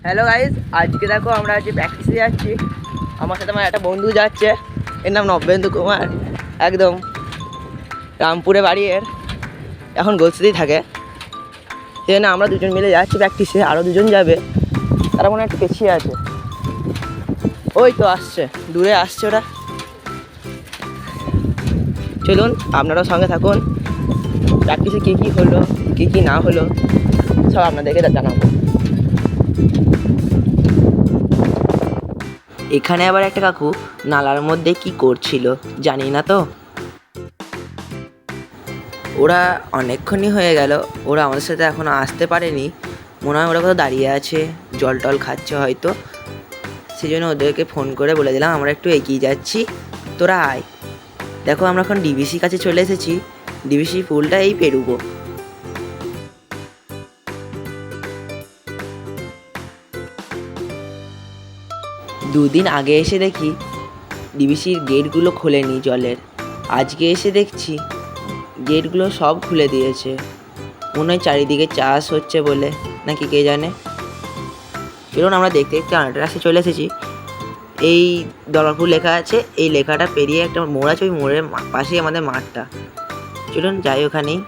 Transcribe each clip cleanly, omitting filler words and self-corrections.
Hello guys, আজকে দেখো আমরা আজকে প্র্যাকটিসে যাচ্ছি। আমার সাথে আমার একটা বন্ধু যাচ্ছে, এর নাম নবেন্দু কুমার। একদম রামপুরে বাড়ি এর, এখন গোলসিতেই থাকে। সেই জন্য আমরা দুজন মিলে যাচ্ছি প্র্যাকটিসে, আরও দুজন যাবে, তারা মনে হয় একটু পেছিয়ে আছে। ওই তো আসছে, দূরে আসছে ওরা। চলুন আপনারাও সঙ্গে থাকুন, প্র্যাকটিসে কী কী হলো কী কী না হলো সব আপনাদেরকে জানাবো। এখানে আবার একটা কাকু নালার মধ্যে কি করছিল জানি না তো। ওরা অনেকক্ষণই হয়ে গেল, ওরা আমাদের সাথে এখনো আসতে পারেনি। মনে হয় ওরা কোথাও দাঁড়িয়ে আছে, জল টল খাচ্ছে হয়তো। সেই জন্য ওদেরকে ফোন করে বলে দিলাম আমরা একটু এগিয়ে যাচ্ছি, তোরা আয়। দেখো আমরা এখন ডিবিসি কাছে চলে এসেছি, ডিবিসি পুলটা এই পেরুবো। দুদিন আগে এসে দেখি ডিবিসির গেটগুলো খোলেনি জলের, আজকে এসে দেখছি গেটগুলো সব খুলে দিয়েছে। মনে হয় চারিদিকে চাষ হচ্ছে বলে নাকি কে জানে। চলুন আমরা দেখতে দেখতে অনেকটা রাস্তায় চলে এসেছি। এই দরগাপুর লেখা আছে, এই লেখাটা পেরিয়ে একটা মোড় আছে, ওই মোড়ের পাশেই আমাদের মাঠটা। চলুন যাই ওখানেই।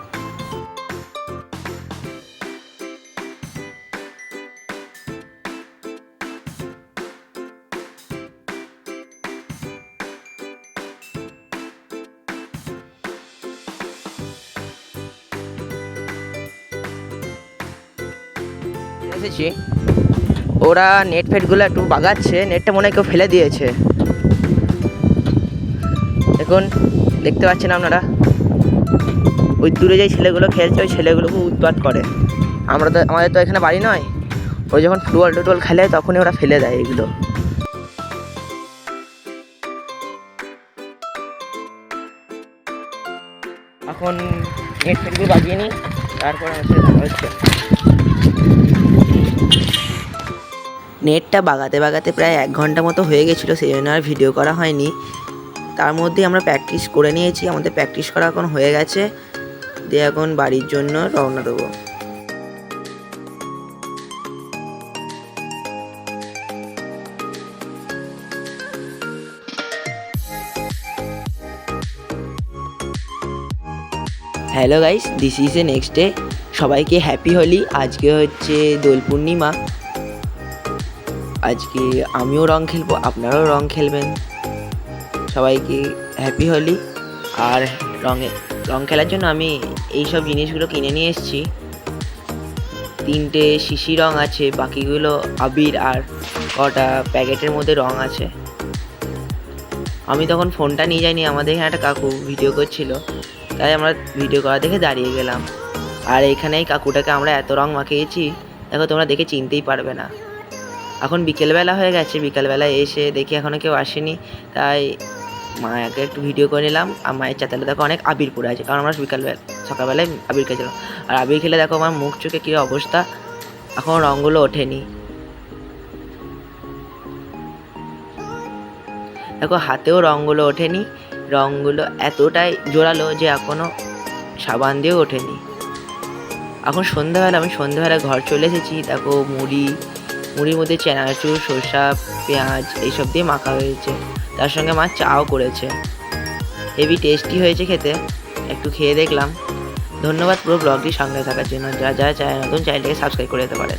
এসেছি, ওরা নেট ফেটগুলো একটু বাগাচ্ছে, নেটটা মনে হয় কেউ ফেলে দিয়েছে। এখন দেখতে পাচ্ছেন আপনারা, ওই দূরে যেই ছেলেগুলো খেলছে ওই ছেলেগুলো খুব উৎপাত করে। আমাদের তো এখানে বাড়ি নয়, ওই যখন ফুটবল টুটবল খেলে তখনই ওরা ফেলে দেয় এগুলো। এখন নেট ফেটগুলো বাগিয়ে নিই, তারপর আমার সাথে দেখা হচ্ছে। নেটটা বাগাতে বাগাতে প্রায় 1 ঘন্টা মতো হয়ে গেছিলো, সেই জন্য আর ভিডিও করা হয়নি। তার মধ্যে আমরা প্র্যাকটিস করে নিয়েছি, আমাদের প্র্যাকটিস করা এখন হয়ে গেছে। দিয়ে এখন বাড়ির জন্য রওনা দেবো। Hello guys, this is a next day. সবাইকে হ্যাপি হোলি। আজকে হচ্ছে দোল পূর্ণিমা। আজকে আমিও রং খেলবো, আপনারাও রং খেলবেন। সবাইকে হ্যাপি হোলি। আর রং খেলার জন্য আমি এই সব জিনিসগুলো কিনে নিয়ে এসেছি। 3টে শিশি রং আছে, বাকিগুলো আবির আর কটা প্যাকেটের মধ্যে রং আছে। আমি তখন ফোনটা নিয়ে যাইনি, আমাদের এখানে একটা কাকু ভিডিও করছিল, তাই আমরা ভিডিও করা দেখে দাঁড়িয়ে গেলাম। আর এখানে এই কাকুটাকে আমরা এত রং মাখিয়েছি, দেখো তোমরা দেখে চিনতেই পারবে না। এখন বিকেলবেলা হয়ে গেছে, বিকেলবেলা এসে দেখি এখনও কেউ আসেনি, তাই মায়াকে একটু ভিডিও করে নিলাম। আর মায়ের চাতালে দেখো অনেক আবির পড়ে আছে, কারণ আমরা সকালবেলায় আবির খেয়েছিলাম। আর আবির খেলে দেখো আমার মুখ চোখে কী অবস্থা, এখন রঙগুলো ওঠেনি। দেখো হাতেও রঙগুলো ওঠেনি, রঙগুলো এতটাই জোরালো যে এখনও সাবান দিয়েও ওঠেনি। এখন সন্ধ্যাবেলা, আমি সন্ধ্যাবেলা ঘর চলে এসেছি। দেখো মুড়ির মধ্যে চানাচুর, শসা, পেঁয়াজ এইসব দিয়ে মাখা হয়েছে, তার সঙ্গে মা চাও করেছে। হেভি টেস্টি হয়েছে খেতে, একটু খেয়ে দেখলাম। ধন্যবাদ পুরো ব্লগটি সঙ্গে থাকার জন্য। যারা যারা চায় নতুন চ্যানেলটাকে সাবস্ক্রাইব করে দিতে পারেন।